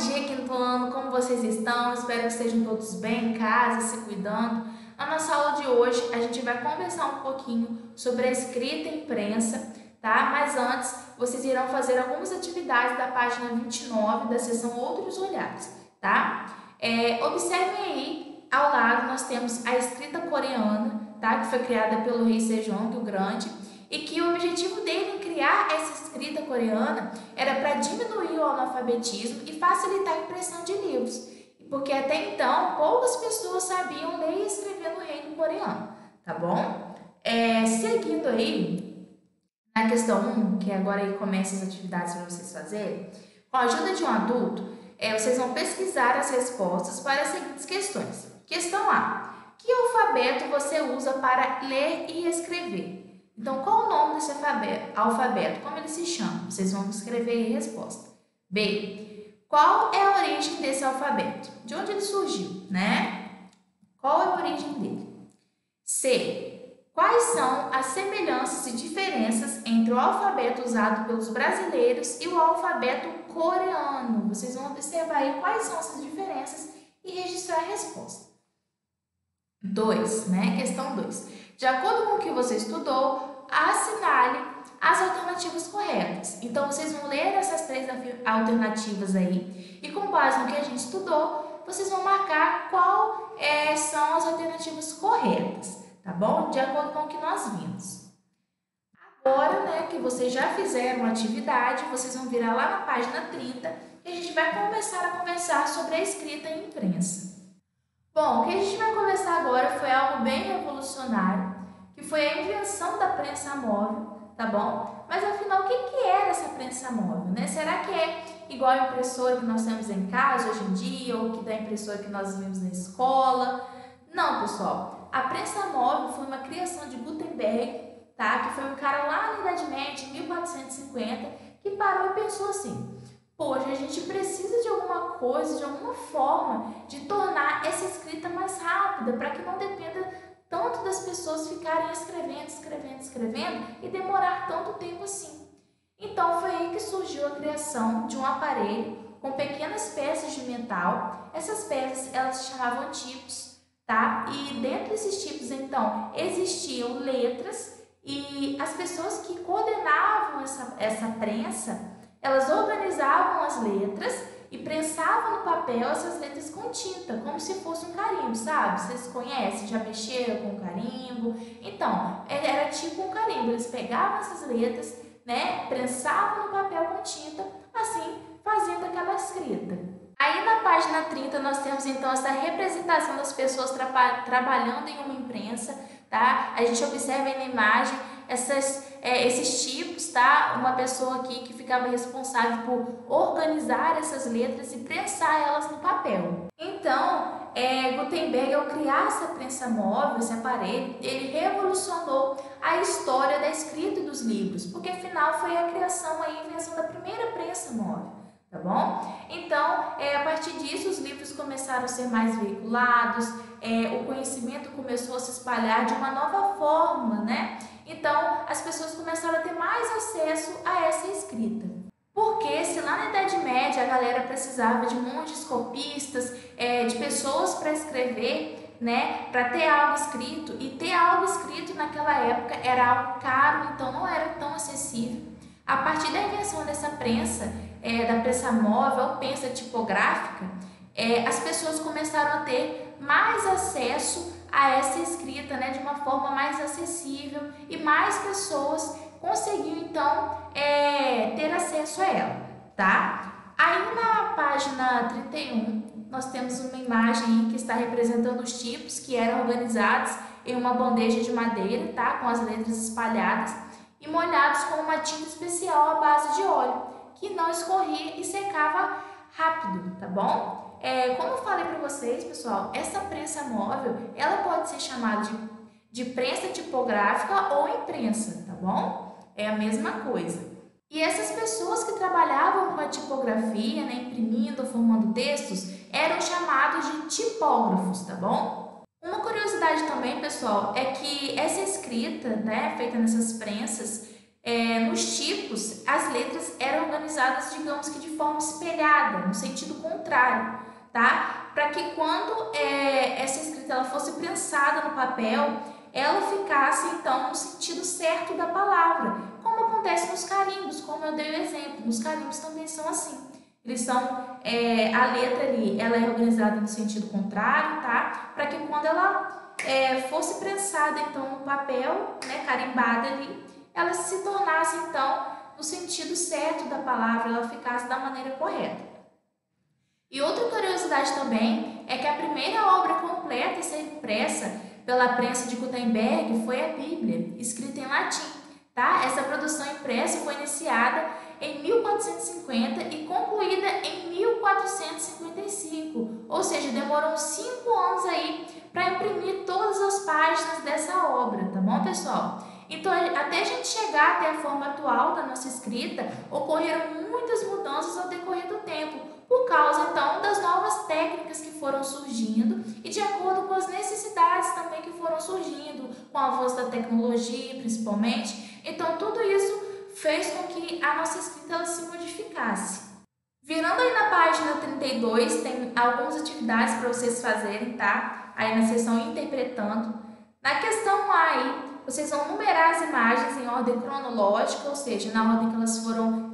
dia, quinto ano, como vocês estão? Espero que estejam todos bem em casa, se cuidando. Na nossa aula de hoje, a gente vai conversar um pouquinho sobre a escrita e imprensa, tá? Mas antes, vocês irão fazer algumas atividades da página 29 da seção Outros Olhares, tá? Observem aí, ao lado nós temos a escrita coreana, tá? Que foi criada pelo rei Sejong o Grande, e que o objetivo dele em criar essa escrita coreana era para diminuir o analfabetismo e facilitar a impressão de livros, porque até então poucas pessoas sabiam ler e escrever no reino coreano, tá bom? Seguindo aí, na questão 1, que agora aí começa as atividades para vocês fazerem, com a ajuda de um adulto, vocês vão pesquisar as respostas para as seguintes questões. Questão A: que alfabeto você usa para ler e escrever? Então, qual o nome desse alfabeto? Como ele se chama? Vocês vão escrever aí a resposta. B: qual é a origem desse alfabeto? De onde ele surgiu, né? Qual é a origem dele? C: quais são as semelhanças e diferenças entre o alfabeto usado pelos brasileiros e o alfabeto coreano? Vocês vão observar aí quais são essas diferenças e registrar a resposta. 2, né? Questão 2. De acordo com o que você estudou, assinale as alternativas corretas. Então, vocês vão ler essas 3 alternativas aí e, com base no que a gente estudou, vocês vão marcar qual são as alternativas corretas, tá bom? De acordo com o que nós vimos. Agora, né, que vocês já fizeram a atividade, vocês vão virar lá na página 30 e a gente vai começar a conversar sobre a escrita e imprensa. Bom, o que a gente vai conversar agora foi algo bem revolucionário, que foi a invenção da prensa móvel, tá bom? Mas afinal, o que era essa prensa móvel, né? Será que é igual a impressora que nós temos em casa hoje em dia, ou que da impressora que nós vimos na escola? Não, pessoal. A prensa móvel foi uma criação de Gutenberg, tá? Que foi um cara lá na Idade Média, em 1450, que parou e pensou assim: poxa, a gente precisa de alguma coisa, de alguma forma de tornar essa escrita mais rápida, para que não dependa tanto das pessoas ficarem escrevendo e demorar tanto tempo assim. Então foi aí que surgiu a criação de um aparelho com pequenas peças de metal. Essas peças, elas se chamavam tipos, tá? E dentro desses tipos, então, existiam letras, e as pessoas que coordenavam essa prensa, elas organizavam as letras e prensavam no papel essas letras com tinta, como se fosse um carimbo, sabe? Vocês conhecem, já mexeram com carimbo? Então, era tipo um carimbo. Eles pegavam essas letras, né, prensavam no papel com tinta, assim, fazendo aquela escrita. Aí na página 30 nós temos então essa representação das pessoas trabalhando em uma imprensa, tá? A gente observa aí na imagem esses tipos, tá? Uma pessoa aqui que ficava responsável por organizar essas letras e prensar elas no papel. Então, Gutenberg, ao criar essa prensa móvel, esse aparelho, ele revolucionou a história da escrita e dos livros, porque afinal foi a criação, a invenção da primeira prensa móvel, tá bom? Então, a partir disso, os livros começaram a ser mais veiculados, o conhecimento começou a se espalhar de uma nova forma, né? Então, as pessoas começaram a ter mais acesso a essa escrita. Porque se lá na Idade Média a galera precisava de monges copistas, de pessoas para escrever, né, para ter algo escrito, e ter algo escrito naquela época era algo caro, então não era tão acessível. A partir da invenção dessa prensa, da prensa móvel, prensa tipográfica, as pessoas começaram a ter mais acesso a essa escrita, né, de uma forma mais acessível, e mais pessoas conseguiam então ter acesso a ela, tá? Aí na página 31 nós temos uma imagem que está representando os tipos que eram organizados em uma bandeja de madeira, tá? Com as letras espalhadas e molhados com uma tinta especial à base de óleo, que não escorria e secava rápido, tá bom? Como eu falei para vocês, pessoal, essa prensa móvel, ela pode ser chamada de prensa tipográfica ou imprensa, tá bom? É a mesma coisa. E essas pessoas que trabalhavam com a tipografia, né, imprimindo, formando textos, eram chamados de tipógrafos, tá bom? Uma curiosidade também, pessoal, é que essa escrita, né, feita nessas prensas, nos tipos, as letras eram organizadas, digamos que de forma espelhada, no sentido contrário, tá? Para que quando essa escrita ela fosse prensada no papel, ela ficasse então no sentido certo da palavra, como acontece nos carimbos, como eu dei o exemplo. Nos carimbos também são assim. Eles são, a letra ali, ela é organizada no sentido contrário, tá? Para que quando ela fosse prensada então no papel, né, carimbada ali, ela se tornasse então no sentido certo da palavra, ela ficasse da maneira correta. E outra curiosidade também é que a primeira obra completa a ser impressa pela prensa de Gutenberg foi a Bíblia, escrita em latim, tá? Essa produção impressa foi iniciada em 1450 e concluída em 1455, ou seja, demorou 5 anos aí para imprimir todas as páginas dessa obra, tá bom, pessoal? Então, até a gente chegar até a forma atual da nossa escrita, ocorreram muitas mudanças ao decorrer do tempo, por causa, então, das novas técnicas que foram surgindo e de acordo com as necessidades também que foram surgindo, com o avanço da tecnologia, principalmente. Então, tudo isso fez com que a nossa escrita ela se modificasse. Virando aí na página 32, tem algumas atividades para vocês fazerem, tá? Aí na seção Interpretando. Na questão A aí, vocês vão numerar as imagens em ordem cronológica, ou seja, na ordem que elas foram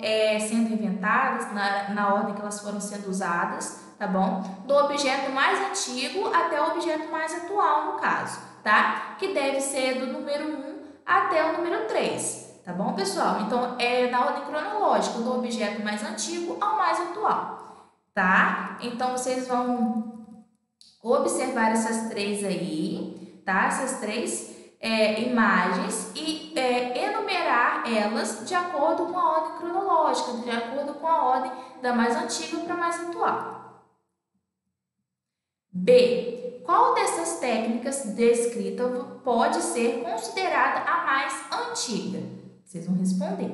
sendo inventadas, na ordem que elas foram sendo usadas, tá bom? Do objeto mais antigo até o objeto mais atual, no caso, tá? Que deve ser do número 1 até o número 3, tá bom, pessoal? Então, é na ordem cronológica, do objeto mais antigo ao mais atual, tá? Então, vocês vão observar essas três aí, tá? Essas três imagens e enumerar elas de acordo com a ordem cronológica, de acordo com a ordem da mais antiga para a mais atual. B. Qual dessas técnicas de escrita pode ser considerada a mais antiga? Vocês vão responder.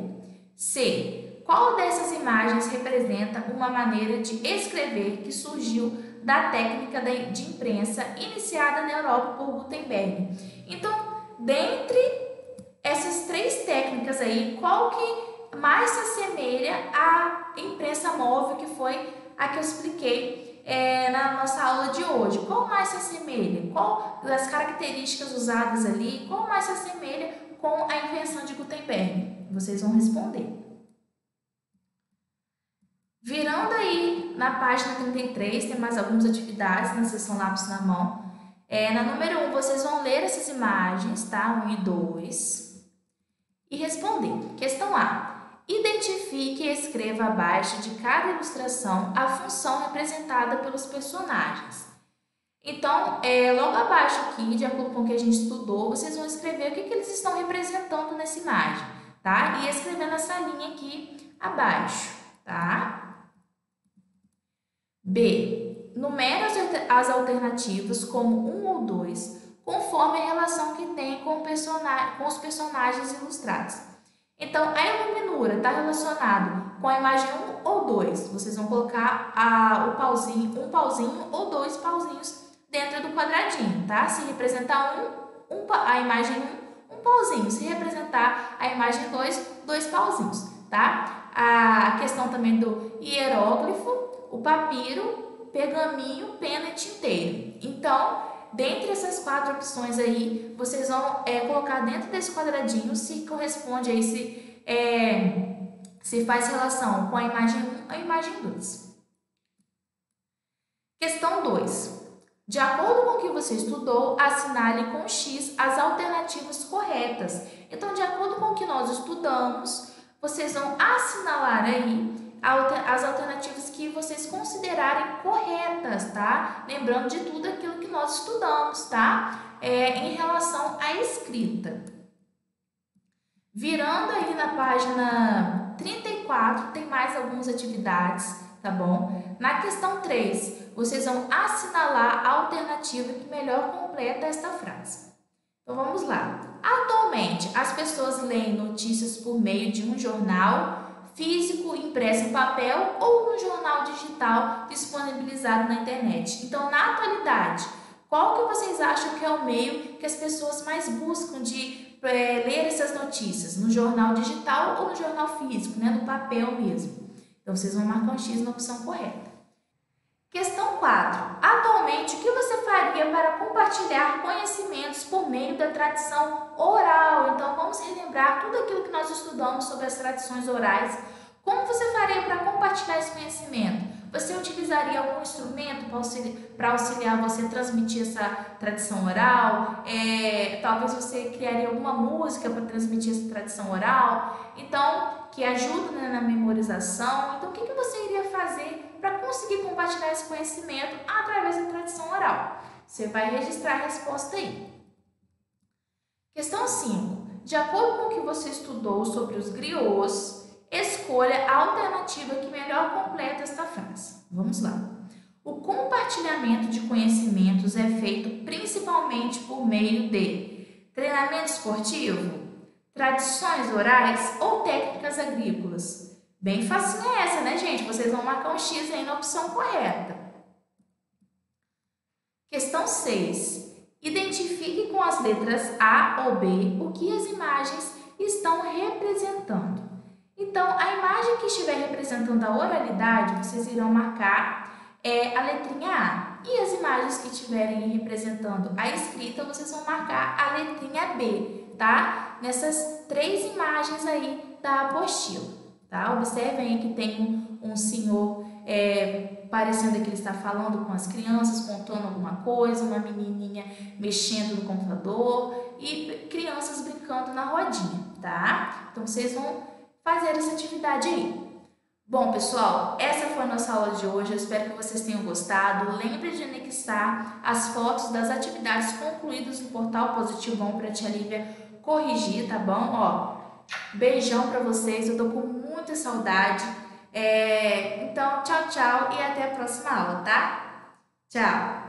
C. Qual dessas imagens representa uma maneira de escrever que surgiu da técnica de imprensa iniciada na Europa por Gutenberg? Então, dentre essas três técnicas aí, qual que mais se assemelha à imprensa móvel, que foi a que eu expliquei na nossa aula de hoje? Qual mais se assemelha? Qual das características usadas ali, qual mais se assemelha com a invenção de Gutenberg? Vocês vão responder. Virando aí na página 33, tem mais algumas atividades na seção Lápis na Mão. Na número 1, vocês vão ler essas imagens, tá? 1 e 2. E responder. Questão A. Identifique e escreva abaixo de cada ilustração a função representada pelos personagens. Então, logo abaixo aqui, de acordo com o que a gente estudou, vocês vão escrever o que eles estão representando nessa imagem, tá? E escrever nessa linha aqui abaixo, tá? B. Numere as alternativas como 1 ou 2, conforme a relação que tem com os personagens ilustrados. Então, a iluminura está relacionado com a imagem 1 ou 2. Vocês vão colocar um pauzinho ou 2 pauzinhos dentro do quadradinho, tá? Se representar a imagem 1, um pauzinho. Se representar a imagem 2 pauzinhos, tá? A questão também do hieróglifo, o papiro, pergaminho, pena e tinteiro. Então, dentre essas 4 opções aí, vocês vão colocar dentro desse quadradinho se corresponde aí, se faz relação com a imagem 1 a imagem 2. Questão 2. De acordo com o que você estudou, assinale com X as alternativas corretas. Então, de acordo com o que nós estudamos, vocês vão assinalar aí as alternativas que vocês considerarem corretas, tá? Lembrando de tudo aquilo que nós estudamos, tá? Em relação à escrita. Virando aí na página 34, tem mais algumas atividades, tá bom? Na questão 3, vocês vão assinalar a alternativa que melhor completa esta frase. Então, vamos lá. Atualmente, as pessoas leem notícias por meio de um jornal físico, impresso em papel ou no jornal digital disponibilizado na internet. Então, na atualidade, qual que vocês acham que é o meio que as pessoas mais buscam ler essas notícias no jornal digital ou no jornal físico, né, no papel mesmo. Então, vocês vão marcar um X na opção correta. Questão 4. Atualmente, o que você faria para compartilhar conhecimentos por meio da tradição oral? Então, vamos relembrar tudo aquilo que nós estudamos sobre as tradições orais. Como você faria para compartilhar esse conhecimento? Você utilizaria algum instrumento para auxiliar você a transmitir essa tradição oral? Talvez você criaria alguma música para transmitir essa tradição oral? Então, que ajuda, né, na memorização. Então, o que você iria fazer para conseguir compartilhar esse conhecimento através da tradição oral? Você vai registrar a resposta aí. Questão 5. De acordo com o que você estudou sobre os griots, escolha a alternativa que melhor completa esta frase. Vamos lá. O compartilhamento de conhecimentos é feito principalmente por meio de treinamento esportivo, tradições orais ou técnicas agrícolas. Bem facinho é essa, né, gente? Vocês vão marcar um X aí na opção correta. Questão 6. Identifique com as letras A ou B o que as imagens estão representando. Então, a imagem que estiver representando a oralidade, vocês irão marcar a letrinha A. E as imagens que estiverem representando a escrita, vocês vão marcar a letrinha B, tá? Nessas 3 imagens aí da apostila, tá? Observem aí que tem um senhor parecendo que ele está falando com as crianças, contando alguma coisa, uma menininha mexendo no computador e crianças brincando na rodinha, tá? Então, vocês vão fazer essa atividade aí. Bom, pessoal, essa foi a nossa aula de hoje. Eu espero que vocês tenham gostado. Lembre de anexar as fotos das atividades concluídas no portal Positivão para a tia Lívia corrigir, tá bom? Ó, beijão para vocês. Eu tô com muita saudade. Então, tchau, tchau e até a próxima aula, tá? Tchau!